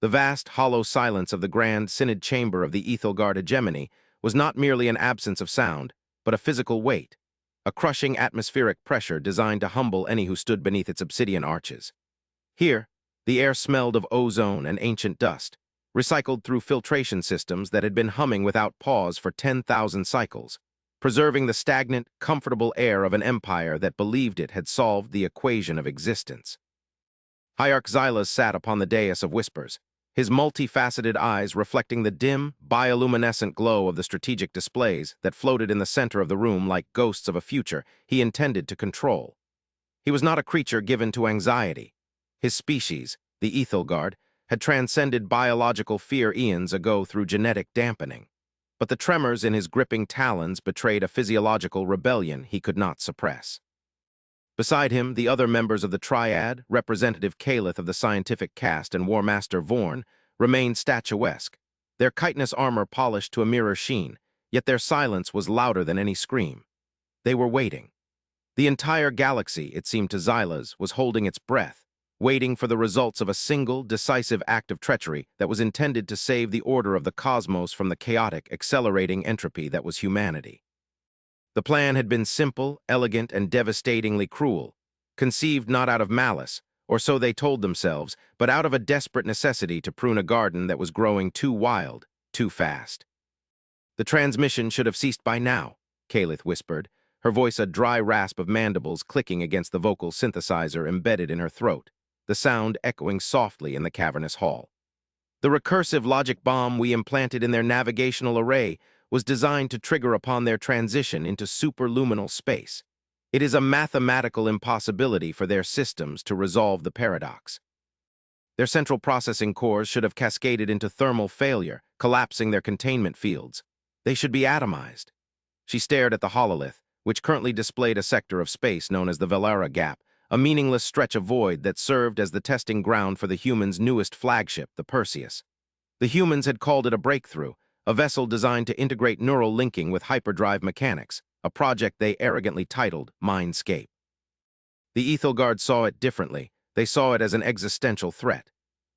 The vast, hollow silence of the grand synod chamber of the Ethelgard hegemony was not merely an absence of sound, but a physical weight, a crushing atmospheric pressure designed to humble any who stood beneath its obsidian arches. Here, the air smelled of ozone and ancient dust, recycled through filtration systems that had been humming without pause for 10,000 cycles, preserving the stagnant, comfortable air of an empire that believed it had solved the equation of existence. Hierarch Xylas sat upon the dais of whispers, his multifaceted eyes reflecting the dim, bioluminescent glow of the strategic displays that floated in the center of the room like ghosts of a future he intended to control. He was not a creature given to anxiety. His species, the Ethelgard, had transcended biological fear eons ago through genetic dampening. But the tremors in his gripping talons betrayed a physiological rebellion he could not suppress. Beside him, the other members of the Triad, Representative Caliph of the scientific caste and War Master Vorn, remained statuesque, their chitinous armor polished to a mirror sheen, yet their silence was louder than any scream. They were waiting. The entire galaxy, it seemed to Xylas, was holding its breath, waiting for the results of a single, decisive act of treachery that was intended to save the order of the cosmos from the chaotic, accelerating entropy that was humanity. The plan had been simple, elegant, and devastatingly cruel, conceived not out of malice, or so they told themselves, but out of a desperate necessity to prune a garden that was growing too wild, too fast. The transmission should have ceased by now, Caliph whispered, her voice a dry rasp of mandibles clicking against the vocal synthesizer embedded in her throat, the sound echoing softly in the cavernous hall. The recursive logic bomb we implanted in their navigational array was designed to trigger upon their transition into superluminal space. It is a mathematical impossibility for their systems to resolve the paradox. Their central processing cores should have cascaded into thermal failure, collapsing their containment fields. They should be atomized. She stared at the hololith, which currently displayed a sector of space known as the Velara Gap, a meaningless stretch of void that served as the testing ground for the humans' newest flagship, the Perseus. The humans had called it a breakthrough, a vessel designed to integrate neural linking with hyperdrive mechanics, a project they arrogantly titled Mindscape. The Ethelgard saw it differently. They saw it as an existential threat.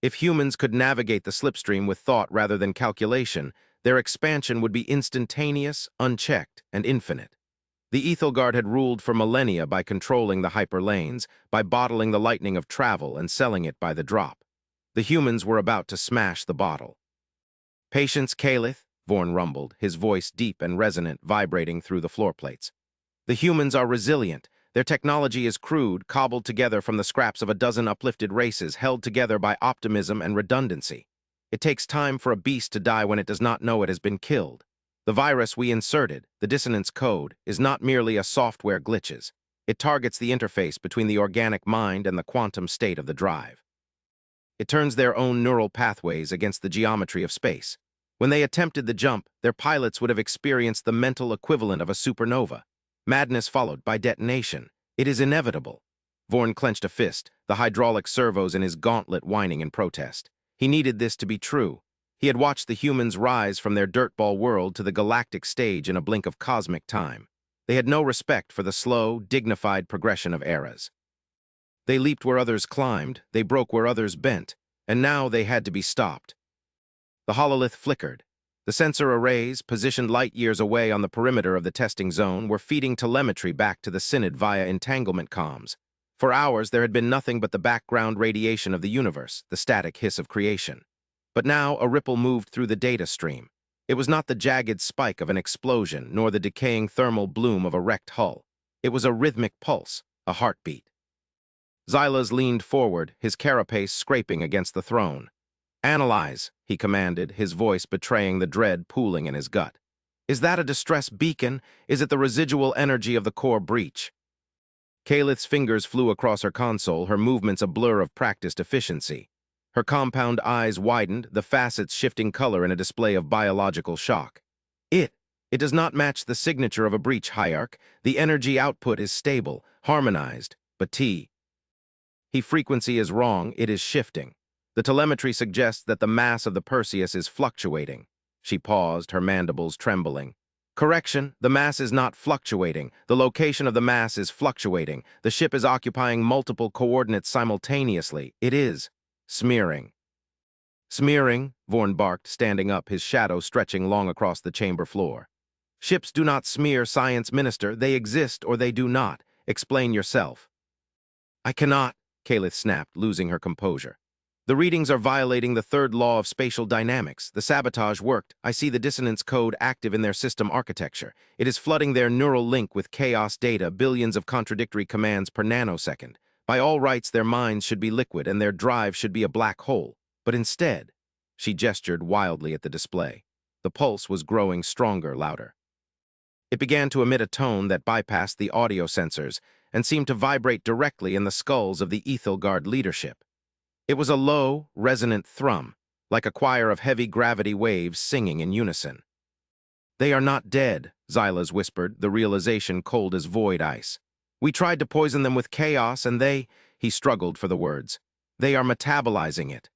If humans could navigate the slipstream with thought rather than calculation, their expansion would be instantaneous, unchecked, and infinite. The Ethelgard had ruled for millennia by controlling the hyperlanes, by bottling the lightning of travel and selling it by the drop. The humans were about to smash the bottle. "Patience, Caliph," Vorn rumbled, his voice deep and resonant, vibrating through the floor plates. "The humans are resilient. Their technology is crude, cobbled together from the scraps of a dozen uplifted races, held together by optimism and redundancy. It takes time for a beast to die when it does not know it has been killed. The virus we inserted, the dissonance code, is not merely a software glitches. It targets the interface between the organic mind and the quantum state of the drive. It turns their own neural pathways against the geometry of space. When they attempted the jump, their pilots would have experienced the mental equivalent of a supernova. Madness followed by detonation. It is inevitable." Vorn clenched a fist, the hydraulic servos in his gauntlet whining in protest. He needed this to be true. He had watched the humans rise from their dirtball world to the galactic stage in a blink of cosmic time. They had no respect for the slow, dignified progression of eras. They leaped where others climbed, they broke where others bent, and now they had to be stopped. The hololith flickered. The sensor arrays, positioned light-years away on the perimeter of the testing zone, were feeding telemetry back to the Synod via entanglement comms. For hours, there had been nothing but the background radiation of the universe, the static hiss of creation. But now a ripple moved through the data stream. It was not the jagged spike of an explosion, nor the decaying thermal bloom of a wrecked hull. It was a rhythmic pulse, a heartbeat. Xylas leaned forward, his carapace scraping against the throne. "Analyze," he commanded, his voice betraying the dread pooling in his gut. "Is that a distress beacon? Is it the residual energy of the core breach?" Calith's fingers flew across her console, her movements a blur of practiced efficiency. Her compound eyes widened, the facets shifting color in a display of biological shock. It does not match the signature of a breach, Hierarch. The energy output is stable, harmonized, but frequency is wrong, it is shifting. The telemetry suggests that the mass of the Perseus is fluctuating." She paused, her mandibles trembling. "Correction, the mass is not fluctuating. The location of the mass is fluctuating. The ship is occupying multiple coordinates simultaneously. It is smearing." Smearing, Vorn barked, standing up, his shadow stretching long across the chamber floor. Ships do not smear, Science Minister. They exist or they do not. Explain yourself. I cannot, Kalith snapped, losing her composure. The readings are violating the third law of spatial dynamics. The sabotage worked. I see the dissonance code active in their system architecture. It is flooding their neural link with chaos data, billions of contradictory commands per nanosecond. By all rights, their minds should be liquid and their drive should be a black hole. But instead, she gestured wildly at the display. The pulse was growing stronger, louder. It began to emit a tone that bypassed the audio sensors and seemed to vibrate directly in the skulls of the Ethelgard leadership. It was a low, resonant thrum, like a choir of heavy gravity waves singing in unison. They are not dead, Xylas whispered, the realization cold as void ice. We tried to poison them with chaos and he struggled for the words. They are metabolizing it.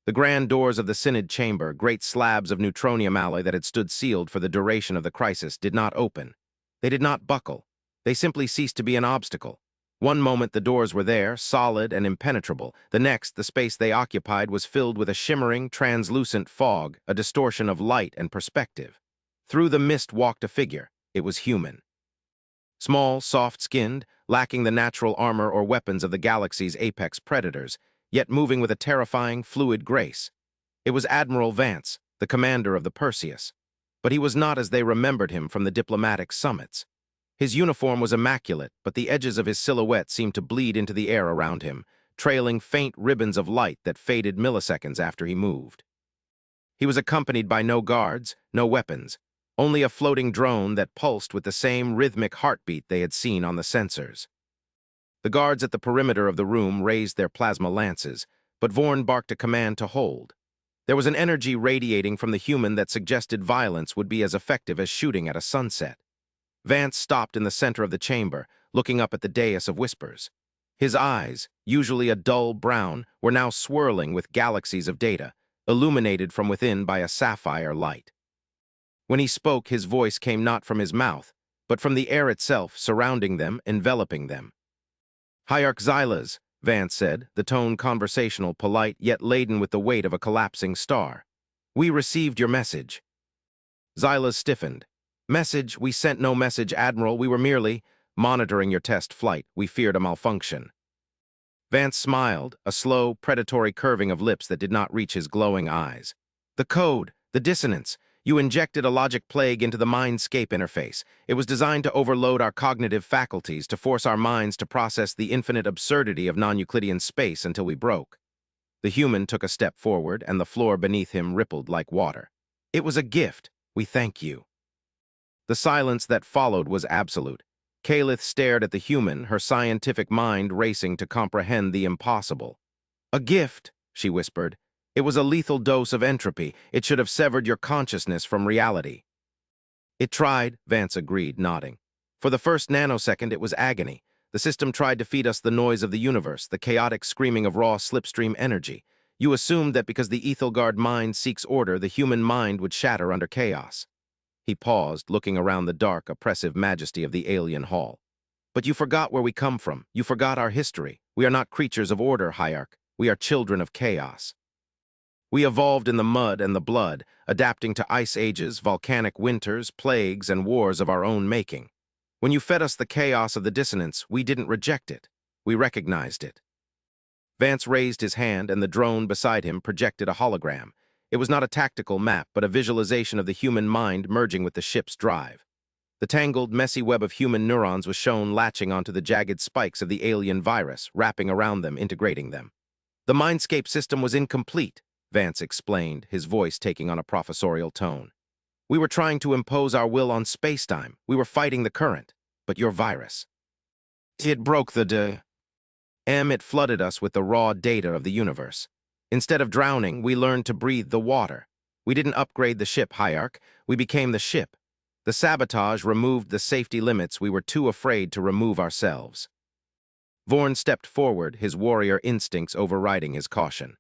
The grand doors of the Synod chamber, great slabs of neutronium alloy that had stood sealed for the duration of the crisis, did not open. They did not buckle. They simply ceased to be an obstacle. One moment the doors were there, solid and impenetrable. The next, the space they occupied was filled with a shimmering, translucent fog, a distortion of light and perspective. Through the mist walked a figure. It was human. Small, soft-skinned, lacking the natural armor or weapons of the galaxy's apex predators, yet moving with a terrifying, fluid grace. It was Admiral Vance, the commander of the Perseus. But he was not as they remembered him from the diplomatic summits. His uniform was immaculate, but the edges of his silhouette seemed to bleed into the air around him, trailing faint ribbons of light that faded milliseconds after he moved. He was accompanied by no guards, no weapons, only a floating drone that pulsed with the same rhythmic heartbeat they had seen on the sensors. The guards at the perimeter of the room raised their plasma lances, but Vorn barked a command to hold. There was an energy radiating from the human that suggested violence would be as effective as shooting at a sunset. Vance stopped in the center of the chamber, looking up at the dais of whispers. His eyes, usually a dull brown, were now swirling with galaxies of data, illuminated from within by a sapphire light. When he spoke, his voice came not from his mouth, but from the air itself, surrounding them, enveloping them. Hierarch Xylas, Vance said, the tone conversational, polite, yet laden with the weight of a collapsing star. We received your message. Xylas stiffened. Message? We sent no message, Admiral. We were merely monitoring your test flight. We feared a malfunction. Vance smiled, a slow, predatory curving of lips that did not reach his glowing eyes. The code, the dissonance. You injected a logic plague into the mindscape interface. It was designed to overload our cognitive faculties, to force our minds to process the infinite absurdity of non-Euclidean space until we broke. The human took a step forward, and the floor beneath him rippled like water. It was a gift. We thank you. The silence that followed was absolute. Kalith stared at the human, her scientific mind racing to comprehend the impossible. A gift, she whispered. It was a lethal dose of entropy. It should have severed your consciousness from reality. It tried, Vance agreed, nodding. For the first nanosecond, it was agony. The system tried to feed us the noise of the universe, the chaotic screaming of raw slipstream energy. You assumed that because the Ethelgard mind seeks order, the human mind would shatter under chaos. He paused, looking around the dark, oppressive majesty of the alien hall. But you forgot where we come from. You forgot our history. We are not creatures of order, Hierarch. We are children of chaos. We evolved in the mud and the blood, adapting to ice ages, volcanic winters, plagues, and wars of our own making. When you fed us the chaos of the dissonance, we didn't reject it. We recognized it. Vance raised his hand, and the drone beside him projected a hologram. It was not a tactical map, but a visualization of the human mind merging with the ship's drive. The tangled, messy web of human neurons was shown latching onto the jagged spikes of the alien virus, wrapping around them, integrating them. The mindscape system was incomplete, Vance explained, his voice taking on a professorial tone. We were trying to impose our will on spacetime. We were fighting the current. But your virus. It broke the It flooded us with the raw data of the universe. Instead of drowning, we learned to breathe the water. We didn't upgrade the ship, Hierarch. We became the ship. The sabotage removed the safety limits we were too afraid to remove ourselves. Vorn stepped forward, his warrior instincts overriding his caution.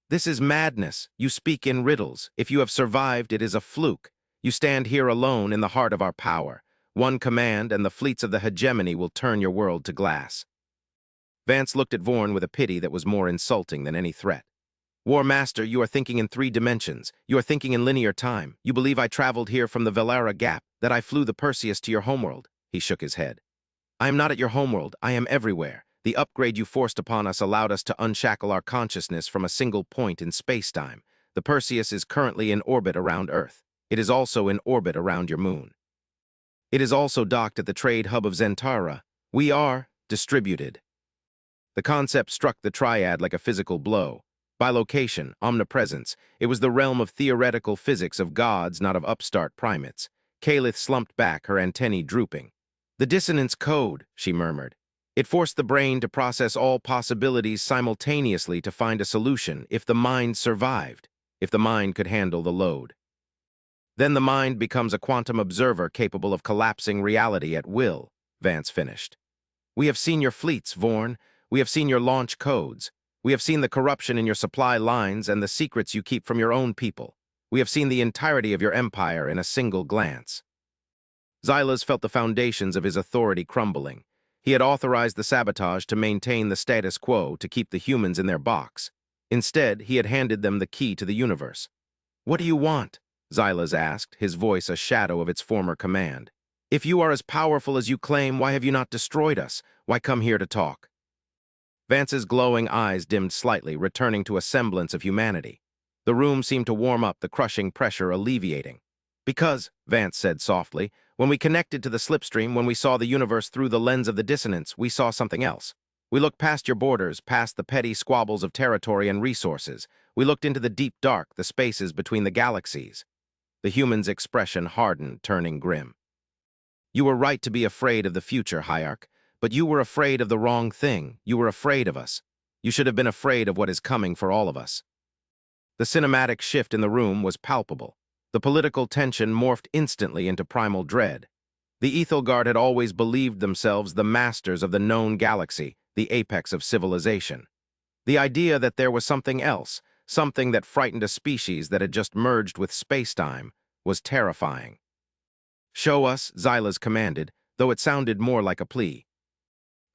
This is madness. You speak in riddles. If you have survived, it is a fluke. You stand here alone in the heart of our power. One command, and the fleets of the hegemony will turn your world to glass. Vance looked at Vorn with a pity that was more insulting than any threat. War Master, you are thinking in 3 dimensions. You are thinking in linear time. You believe I traveled here from the Velara Gap, that I flew the Perseus to your homeworld. He shook his head. I am not at your homeworld. I am everywhere. The upgrade you forced upon us allowed us to unshackle our consciousness from a single point in space-time. The Perseus is currently in orbit around Earth. It is also in orbit around your moon. It is also docked at the trade hub of Zentara. We are distributed. The concept struck the triad like a physical blow. By location, omnipresence, it was the realm of theoretical physics of gods, not of upstart primates. Kalith slumped back, her antennae drooping. The dissonance code, she murmured. It forced the brain to process all possibilities simultaneously to find a solution, if the mind survived, if the mind could handle the load. Then the mind becomes a quantum observer capable of collapsing reality at will, Vance finished. We have seen your fleets, Vorn. We have seen your launch codes. We have seen the corruption in your supply lines and the secrets you keep from your own people. We have seen the entirety of your empire in a single glance. Xylas felt the foundations of his authority crumbling. He had authorized the sabotage to maintain the status quo, to keep the humans in their box. Instead, he had handed them the key to the universe. What do you want? Xylas asked, his voice a shadow of its former command. If you are as powerful as you claim, why have you not destroyed us? Why come here to talk? Vance's glowing eyes dimmed slightly, returning to a semblance of humanity. The room seemed to warm up, the crushing pressure alleviating. Because, Vance said softly, when we connected to the slipstream, when we saw the universe through the lens of the dissonance, we saw something else. We looked past your borders, past the petty squabbles of territory and resources. We looked into the deep dark, the spaces between the galaxies. The human's expression hardened, turning grim. You were right to be afraid of the future, Hierarch. But you were afraid of the wrong thing. You were afraid of us. You should have been afraid of what is coming for all of us. The cinematic shift in the room was palpable. The political tension morphed instantly into primal dread. The Ethelgard had always believed themselves the masters of the known galaxy, the apex of civilization. The idea that there was something else, something that frightened a species that had just merged with space-time, was terrifying. Show us, Xylas commanded, though it sounded more like a plea.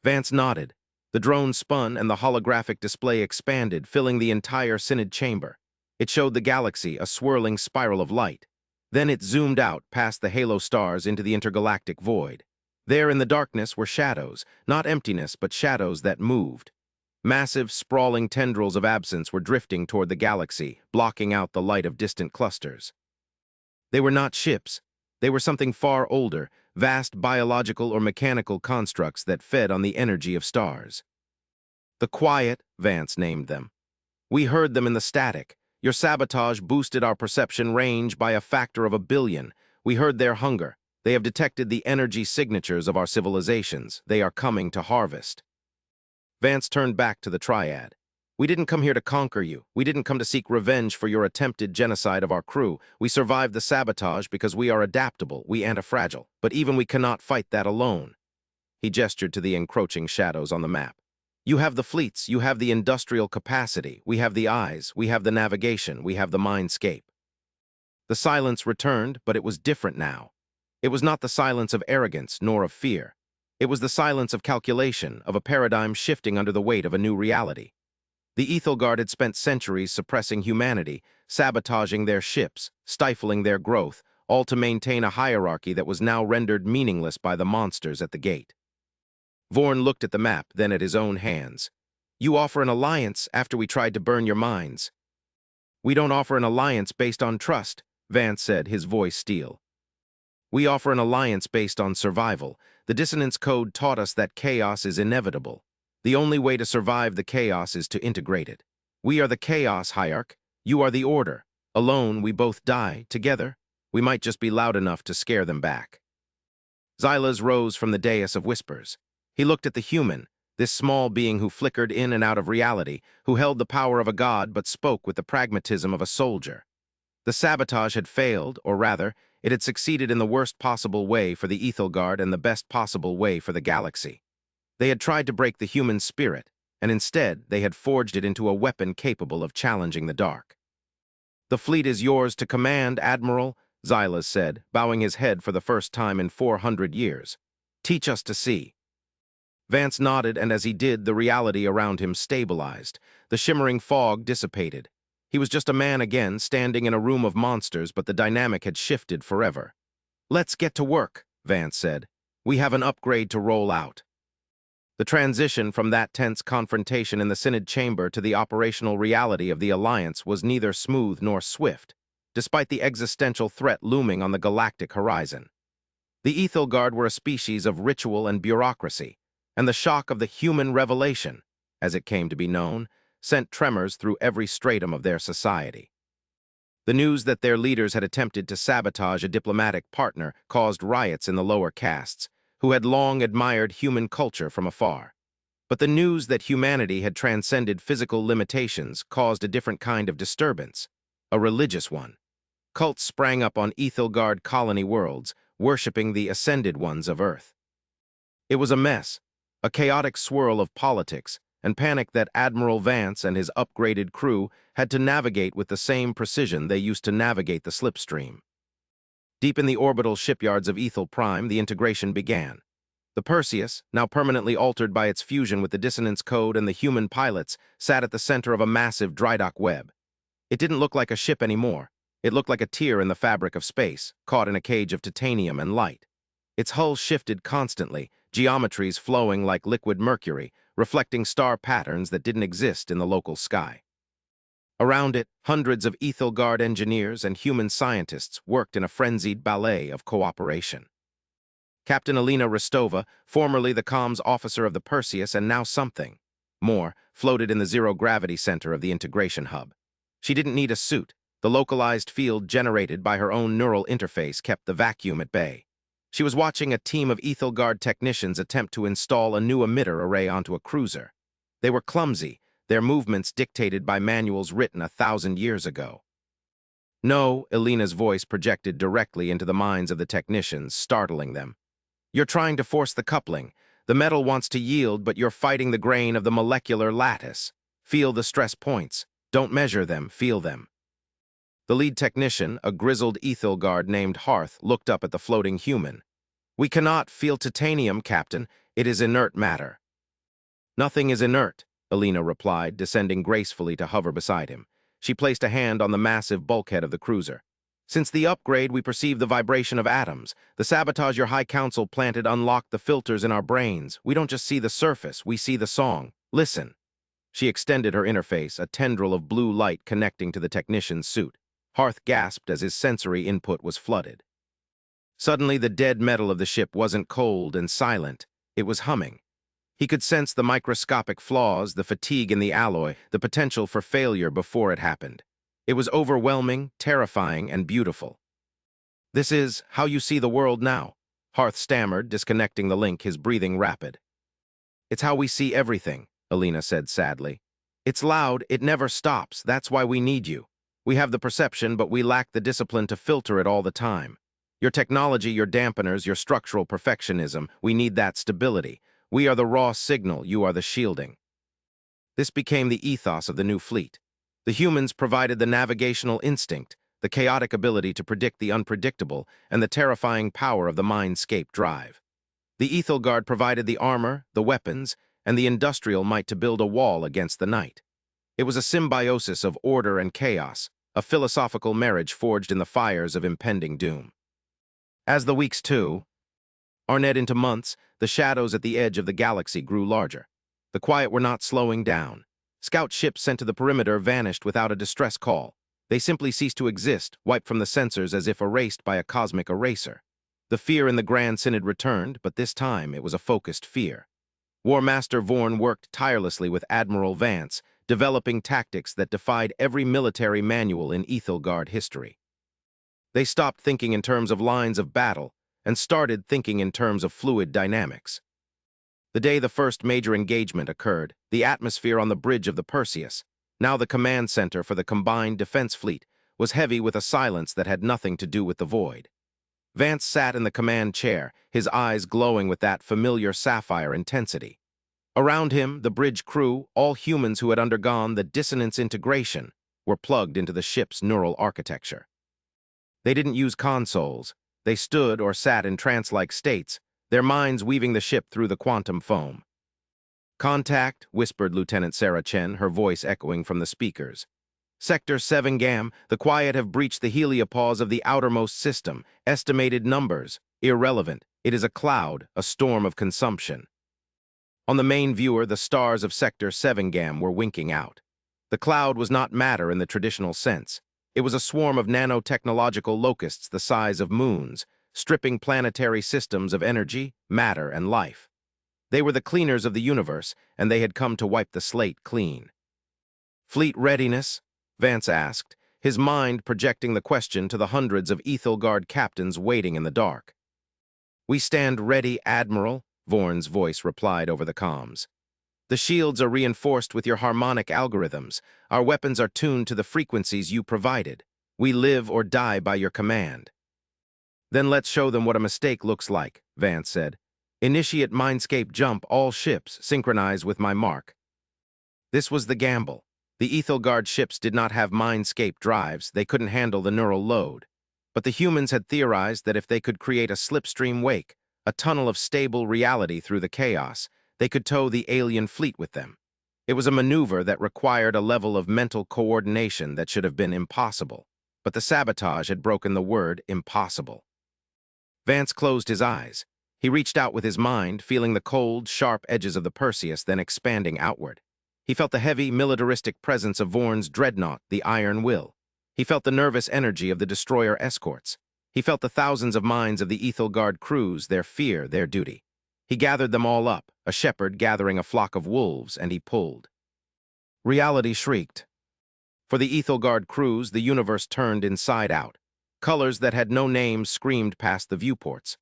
Vance nodded. The drone spun and the holographic display expanded, filling the entire Synod chamber. It showed the galaxy, a swirling spiral of light. Then it zoomed out past the halo stars into the intergalactic void. There in the darkness were shadows, not emptiness, but shadows that moved. Massive, sprawling tendrils of absence were drifting toward the galaxy, blocking out the light of distant clusters. They were not ships. They were something far older, vast biological or mechanical constructs that fed on the energy of stars. The Quiet, Vance named them. We heard them in the static. Your sabotage boosted our perception range by a factor of 1 billion. We heard their hunger. They have detected the energy signatures of our civilizations. They are coming to harvest. Vance turned back to the Triad. We didn't come here to conquer you. We didn't come to seek revenge for your attempted genocide of our crew. We survived the sabotage because we are adaptable, we anti-fragile. But even we cannot fight that alone. He gestured to the encroaching shadows on the map. You have the fleets, you have the industrial capacity, we have the eyes, we have the navigation, we have the mindscape. The silence returned, but it was different now. It was not the silence of arrogance nor of fear. It was the silence of calculation, of a paradigm shifting under the weight of a new reality. The Ethelgard had spent centuries suppressing humanity, sabotaging their ships, stifling their growth, all to maintain a hierarchy that was now rendered meaningless by the monsters at the gate. Vorn looked at the map, then at his own hands. You offer an alliance after we tried to burn your minds. We don't offer an alliance based on trust, Vance said, his voice steel. We offer an alliance based on survival. The dissonance code taught us that chaos is inevitable. The only way to survive the chaos is to integrate it. We are the chaos, Hierarch. You are the order. Alone, we both die. Together, we might just be loud enough to scare them back. Xylas rose from the dais of whispers. He looked at the human, this small being who flickered in and out of reality, who held the power of a god but spoke with the pragmatism of a soldier. The sabotage had failed, or rather, it had succeeded in the worst possible way for the Ethelgard and the best possible way for the galaxy. They had tried to break the human spirit, and instead they had forged it into a weapon capable of challenging the dark. The fleet is yours to command, Admiral, Xylas said, bowing his head for the first time in 400 years. Teach us to see. Vance nodded, and as he did, the reality around him stabilized. The shimmering fog dissipated. He was just a man again, standing in a room of monsters, but the dynamic had shifted forever. "Let's get to work," Vance said. "We have an upgrade to roll out." The transition from that tense confrontation in the Synod chamber to the operational reality of the Alliance was neither smooth nor swift, despite the existential threat looming on the galactic horizon. The Ethelgard were a species of ritual and bureaucracy, and the shock of the human revelation, as it came to be known, sent tremors through every stratum of their society. The news that their leaders had attempted to sabotage a diplomatic partner caused riots in the lower castes, who had long admired human culture from afar. But the news that humanity had transcended physical limitations caused a different kind of disturbance, a religious one. Cults sprang up on Ethelgard colony worlds, worshipping the ascended ones of Earth. It was a mess, a chaotic swirl of politics and panic that Admiral Vance and his upgraded crew had to navigate with the same precision they used to navigate the slipstream. Deep in the orbital shipyards of Ethel Prime, the integration began. The Perseus, now permanently altered by its fusion with the dissonance code and the human pilots, sat at the center of a massive drydock web. It didn't look like a ship anymore. It looked like a tear in the fabric of space, caught in a cage of titanium and light. Its hull shifted constantly, geometries flowing like liquid mercury, reflecting star patterns that didn't exist in the local sky. Around it, hundreds of Ethelgard engineers and human scientists worked in a frenzied ballet of cooperation. Captain Alina Rostova, formerly the comms officer of the Perseus and now something more, floated in the zero-gravity center of the integration hub. She didn't need a suit. The localized field generated by her own neural interface kept the vacuum at bay. She was watching a team of Ethelgard technicians attempt to install a new emitter array onto a cruiser. They were clumsy, their movements dictated by manuals written 1,000 years ago. "No," Elena's voice projected directly into the minds of the technicians, startling them. "You're trying to force the coupling. The metal wants to yield, but you're fighting the grain of the molecular lattice. Feel the stress points. Don't measure them, feel them." The lead technician, a grizzled Ethelgard named Hearth, looked up at the floating human. "We cannot feel titanium, Captain. It is inert matter." "Nothing is inert," Alina replied, descending gracefully to hover beside him. She placed a hand on the massive bulkhead of the cruiser. "Since the upgrade, we perceive the vibration of atoms. The sabotage your High Council planted unlocked the filters in our brains. We don't just see the surface, we see the song. Listen." She extended her interface, a tendril of blue light connecting to the technician's suit. Hearth gasped as his sensory input was flooded. Suddenly, the dead metal of the ship wasn't cold and silent. It was humming. He could sense the microscopic flaws, the fatigue in the alloy, the potential for failure before it happened. It was overwhelming, terrifying, and beautiful. "This is how you see the world now," Hearth stammered, disconnecting the link, his breathing rapid. "It's how we see everything," Alina said sadly. "It's loud, it never stops, that's why we need you. We have the perception, but we lack the discipline to filter it all the time. Your technology, your dampeners, your structural perfectionism, we need that stability. We are the raw signal, you are the shielding." This became the ethos of the new fleet. The humans provided the navigational instinct, the chaotic ability to predict the unpredictable, and the terrifying power of the mindscape drive. The Ethelgard provided the armor, the weapons, and the industrial might to build a wall against the night. It was a symbiosis of order and chaos, a philosophical marriage forged in the fires of impending doom. As the weeks turned into months, the shadows at the edge of the galaxy grew larger. The quiet were not slowing down. Scout ships sent to the perimeter vanished without a distress call. They simply ceased to exist, wiped from the sensors as if erased by a cosmic eraser. The fear in the Grand Synod returned, but this time it was a focused fear. War Master Vorn worked tirelessly with Admiral Vance, developing tactics that defied every military manual in Ethelgard history. They stopped thinking in terms of lines of battle and started thinking in terms of fluid dynamics. The day the first major engagement occurred, the atmosphere on the bridge of the Perseus, now the command center for the combined defense fleet, was heavy with a silence that had nothing to do with the void. Vance sat in the command chair, his eyes glowing with that familiar sapphire intensity. Around him, the bridge crew, all humans who had undergone the dissonance integration, were plugged into the ship's neural architecture. They didn't use consoles. They stood or sat in trance-like states, their minds weaving the ship through the quantum foam. "Contact," whispered Lieutenant Sarah Chen, her voice echoing from the speakers. Sector 7 Gam, the Quiet have breached the heliopause of the outermost system. Estimated numbers. Irrelevant. It is a cloud, a storm of consumption. On the main viewer, the stars of Sector 7 Gam were winking out. The cloud was not matter in the traditional sense. It was a swarm of nanotechnological locusts the size of moons, stripping planetary systems of energy, matter, and life. They were the cleaners of the universe, and they had come to wipe the slate clean. Fleet readiness? Vance asked, his mind projecting the question to the hundreds of Ethelgard captains waiting in the dark. "We stand ready, Admiral," Vorn's voice replied over the comms. "The shields are reinforced with your harmonic algorithms. Our weapons are tuned to the frequencies you provided. We live or die by your command." "Then let's show them what a mistake looks like," Vance said. "Initiate mindscape jump, all ships, synchronize with my mark." This was the gamble. The Ethelgard ships did not have mindscape drives, they couldn't handle the neural load. But the humans had theorized that if they could create a slipstream wake, a tunnel of stable reality through the chaos, they could tow the alien fleet with them. It was a maneuver that required a level of mental coordination that should have been impossible. But the sabotage had broken the word impossible. Vance closed his eyes. He reached out with his mind, feeling the cold, sharp edges of the Perseus, then expanding outward. He felt the heavy, militaristic presence of Vorn's dreadnought, the Iron Will. He felt the nervous energy of the destroyer escorts. He felt the thousands of minds of the Ethelgard crews, their fear, their duty. He gathered them all up, a shepherd gathering a flock of wolves, and he pulled. Reality shrieked. For the Ethelgard crews, the universe turned inside out. Colors that had no names screamed past the viewports.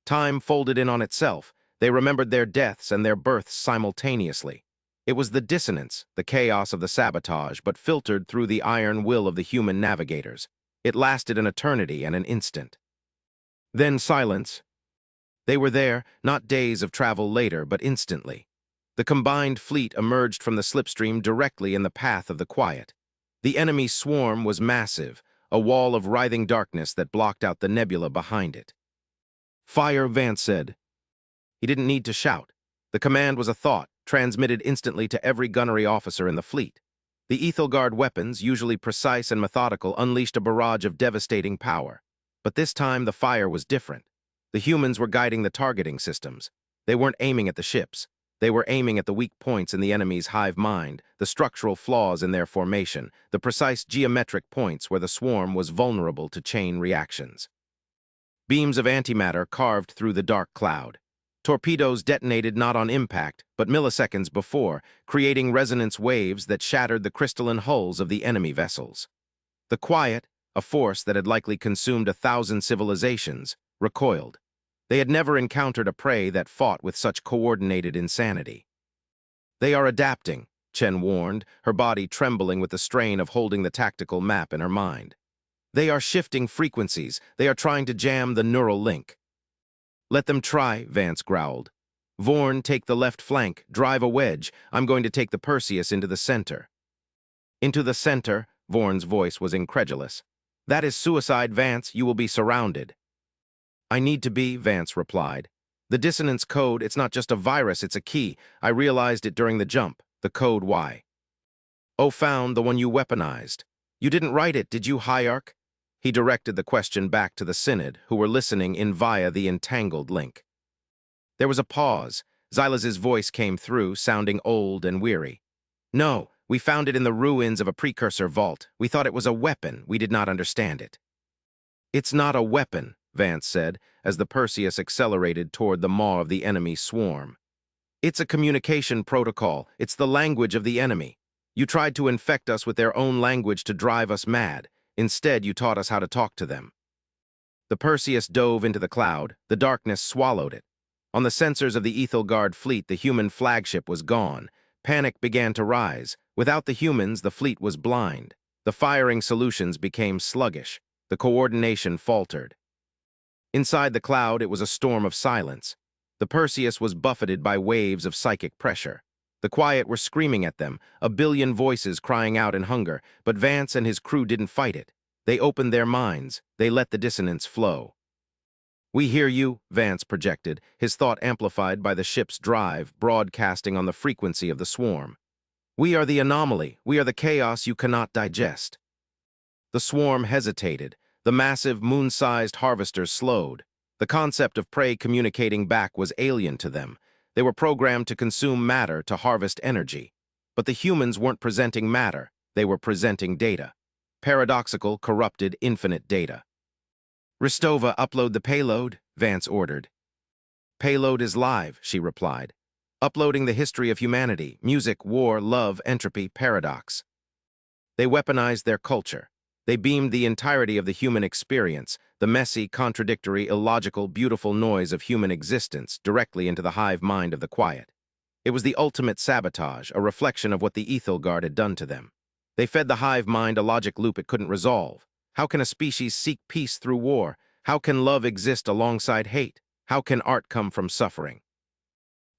Time folded in on itself. They remembered their deaths and their births simultaneously. It was the dissonance, the chaos of the sabotage, but filtered through the iron will of the human navigators. It lasted an eternity and an instant. Then silence. They were there, not days of travel later, but instantly. The combined fleet emerged from the slipstream directly in the path of the Quiet. The enemy swarm was massive, a wall of writhing darkness that blocked out the nebula behind it. "Fire," Vance said. He didn't need to shout. The command was a thought, transmitted instantly to every gunnery officer in the fleet. The Ethelgard weapons, usually precise and methodical, unleashed a barrage of devastating power. But this time the fire was different. The humans were guiding the targeting systems. They weren't aiming at the ships. They were aiming at the weak points in the enemy's hive mind, the structural flaws in their formation, the precise geometric points where the swarm was vulnerable to chain reactions. Beams of antimatter carved through the dark cloud. Torpedoes detonated not on impact, but milliseconds before, creating resonance waves that shattered the crystalline hulls of the enemy vessels. The Quiet, a force that had likely consumed 1,000 civilizations, recoiled. They had never encountered a prey that fought with such coordinated insanity. "They are adapting," Chen warned, her body trembling with the strain of holding the tactical map in her mind. "They are shifting frequencies. They are trying to jam the neural link." "Let them try," Vance growled. "Vorn, take the left flank, drive a wedge. I'm going to take the Perseus into the center." "Into the center?" Vorn's voice was incredulous. "That is suicide, Vance. You will be surrounded." "I need to be," Vance replied. "The dissonance code, it's not just a virus, it's a key. I realized it during the jump. The code Y." "Oh, found the one you weaponized. You didn't write it, did you, Hierarch?" He directed the question back to the Synod, who were listening in via the entangled link. There was a pause. Xylaz's voice came through, sounding old and weary. "No, we found it in the ruins of a precursor vault. We thought it was a weapon. We did not understand it." "It's not a weapon," Vance said, as the Perseus accelerated toward the maw of the enemy swarm. "It's a communication protocol. It's the language of the enemy. You tried to infect us with their own language to drive us mad. Instead, you taught us how to talk to them." The Perseus dove into the cloud. The darkness swallowed it. On the sensors of the Ethelgard fleet, the human flagship was gone. Panic began to rise. Without the humans, the fleet was blind. The firing solutions became sluggish. The coordination faltered. Inside the cloud, it was a storm of silence. The Perseus was buffeted by waves of psychic pressure. The Quiet were screaming at them, a billion voices crying out in hunger, but Vance and his crew didn't fight it. They opened their minds. They let the dissonance flow. "We hear you," Vance projected, his thought amplified by the ship's drive, broadcasting on the frequency of the swarm. We are the anomaly. We are the chaos you cannot digest. The swarm hesitated. The massive, moon-sized harvesters slowed. The concept of prey communicating back was alien to them. They were programmed to consume matter to harvest energy. But the humans weren't presenting matter. They were presenting data. Paradoxical, corrupted, infinite data. "Ristova, upload the payload," Vance ordered. "Payload is live," she replied. "Uploading the history of humanity, music, war, love, entropy, paradox." They weaponized their culture. They beamed the entirety of the human experience, the messy, contradictory, illogical, beautiful noise of human existence, directly into the hive mind of the quiet. It was the ultimate sabotage, a reflection of what the Ethelgard had done to them. They fed the hive mind a logic loop it couldn't resolve. How can a species seek peace through war? How can love exist alongside hate? How can art come from suffering?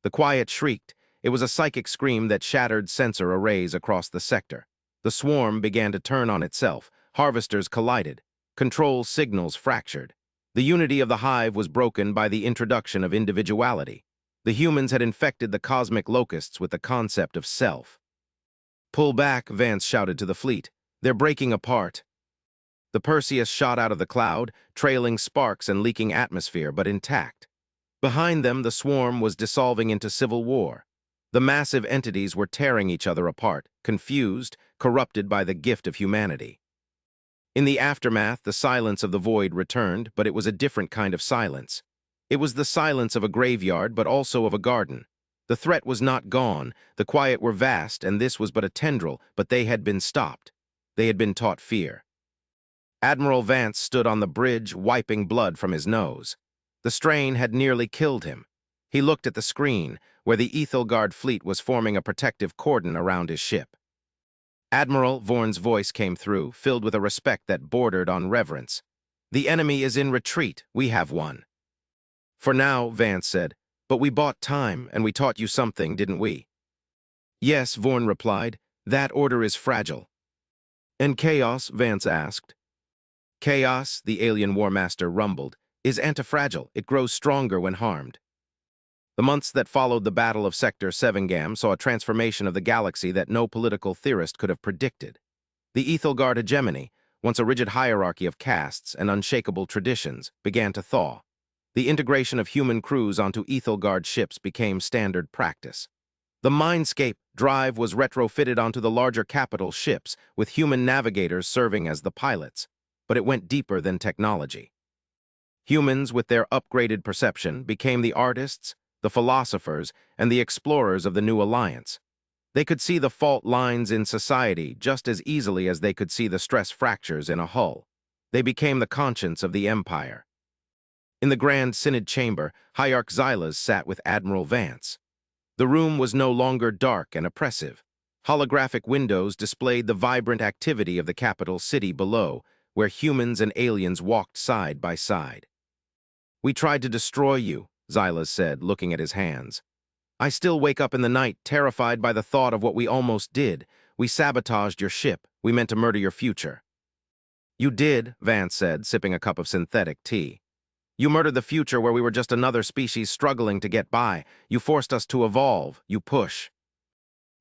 The quiet shrieked. It was a psychic scream that shattered sensor arrays across the sector. The swarm began to turn on itself. Harvesters collided. Control signals fractured. The unity of the hive was broken by the introduction of individuality. The humans had infected the cosmic locusts with the concept of self. "Pull back," Vance shouted to the fleet. "They're breaking apart." The Perseus shot out of the cloud, trailing sparks and leaking atmosphere, but intact. Behind them, the swarm was dissolving into civil war. The massive entities were tearing each other apart, confused, corrupted by the gift of humanity. In the aftermath, the silence of the void returned, but it was a different kind of silence. It was the silence of a graveyard, but also of a garden. The threat was not gone, the quiet were vast, and this was but a tendril, but they had been stopped. They had been taught fear. Admiral Vance stood on the bridge, wiping blood from his nose. The strain had nearly killed him. He looked at the screen, where the Ethelgard fleet was forming a protective cordon around his ship. "Admiral," Vorn's voice came through, filled with a respect that bordered on reverence. "The enemy is in retreat. We have won." "For now," Vance said, "but we bought time, and we taught you something, didn't we?" "Yes," Vorn replied. "That order is fragile." "And chaos?" Vance asked. "Chaos," the alien war master rumbled, "is antifragile. It grows stronger when harmed." The months that followed the Battle of Sector Sevengam saw a transformation of the galaxy that no political theorist could have predicted. The Ethelgard hegemony, once a rigid hierarchy of castes and unshakable traditions, began to thaw. The integration of human crews onto Ethelgard ships became standard practice. The Mindscape drive was retrofitted onto the larger capital ships, with human navigators serving as the pilots. But it went deeper than technology. Humans, with their upgraded perception, became the artists, the philosophers, and the explorers of the new alliance. They could see the fault lines in society just as easily as they could see the stress fractures in a hull. They became the conscience of the empire. In the Grand Synod chamber, Hierarch Xylas sat with Admiral Vance. The room was no longer dark and oppressive. Holographic windows displayed the vibrant activity of the capital city below, where humans and aliens walked side by side. "We tried to destroy you," Xylas said, looking at his hands. "I still wake up in the night, terrified by the thought of what we almost did. We sabotaged your ship. We meant to murder your future." "You did," Vance said, sipping a cup of synthetic tea. "You murdered the future where we were just another species struggling to get by. You forced us to evolve. You push.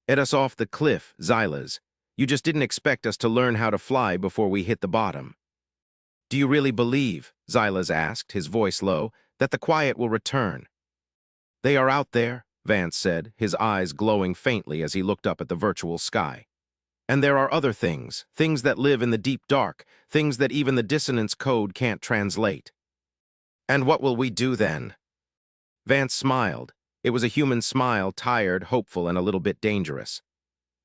Ed us off the cliff, Xylas. You just didn't expect us to learn how to fly before we hit the bottom." "Do you really believe," Xylas asked, his voice low, "that the quiet will return?" "They are out there," Vance said, his eyes glowing faintly as he looked up at the virtual sky. "And there are other things, things that live in the deep dark, things that even the dissonance code can't translate." "And what will we do then?" Vance smiled. It was a human smile, tired, hopeful, and a little bit dangerous.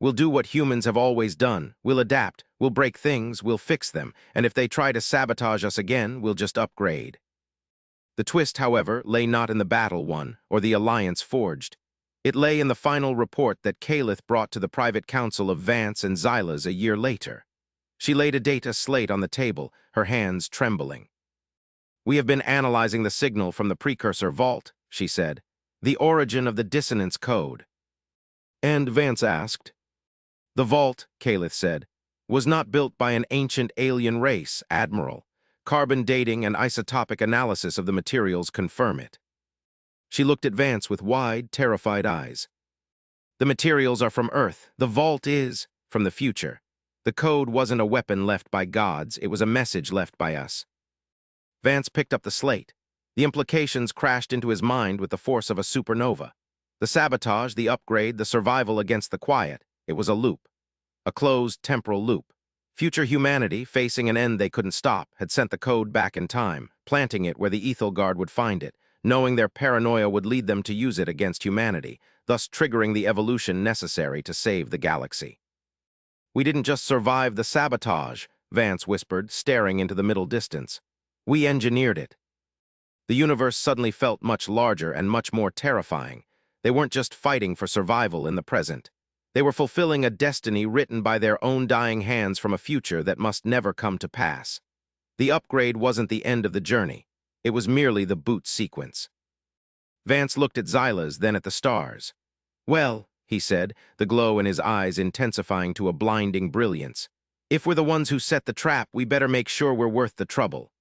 "We'll do what humans have always done. We'll adapt, we'll break things, we'll fix them, and if they try to sabotage us again, we'll just upgrade." The twist, however, lay not in the battle won, or the alliance forged. It lay in the final report that Calith brought to the private council of Vance and Xylas a year later. She laid a data slate on the table, her hands trembling. "We have been analyzing the signal from the precursor vault," she said. "The origin of the dissonance code." "And," Vance asked. "The vault," Calith said, "was not built by an ancient alien race, Admiral. Carbon dating and isotopic analysis of the materials confirm it." She looked at Vance with wide, terrified eyes. The materials are from Earth. The vault is from the future. The code wasn't a weapon left by gods, it was a message left by us. Vance picked up the slate. The implications crashed into his mind with the force of a supernova. The sabotage, the upgrade, the survival against the quiet. It was a loop. A closed temporal loop. Future humanity, facing an end they couldn't stop, had sent the code back in time, planting it where the Ethelgard would find it, knowing their paranoia would lead them to use it against humanity, thus triggering the evolution necessary to save the galaxy. "We didn't just survive the sabotage," Vance whispered, staring into the middle distance. "We engineered it." The universe suddenly felt much larger and much more terrifying. They weren't just fighting for survival in the present. They were fulfilling a destiny written by their own dying hands from a future that must never come to pass. The upgrade wasn't the end of the journey. It was merely the boot sequence. Vance looked at Xylas, then at the stars. "Well," he said, the glow in his eyes intensifying to a blinding brilliance, "if we're the ones who set the trap, we better make sure we're worth the trouble."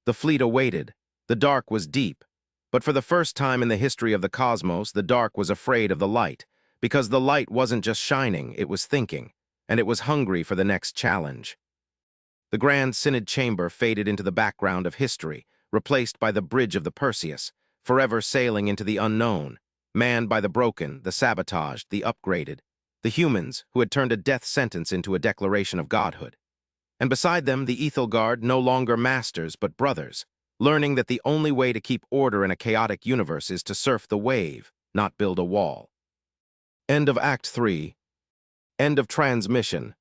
The fleet awaited. The dark was deep. But for the first time in the history of the cosmos, the dark was afraid of the light, because the light wasn't just shining, it was thinking, and it was hungry for the next challenge. The grand synod chamber faded into the background of history, replaced by the bridge of the Perseus, forever sailing into the unknown, manned by the broken, the sabotaged, the upgraded, the humans who had turned a death sentence into a declaration of godhood. And beside them, the Ethelgard, no longer masters but brothers, learning that the only way to keep order in a chaotic universe is to surf the wave, not build a wall. End of Act 3. End of transmission.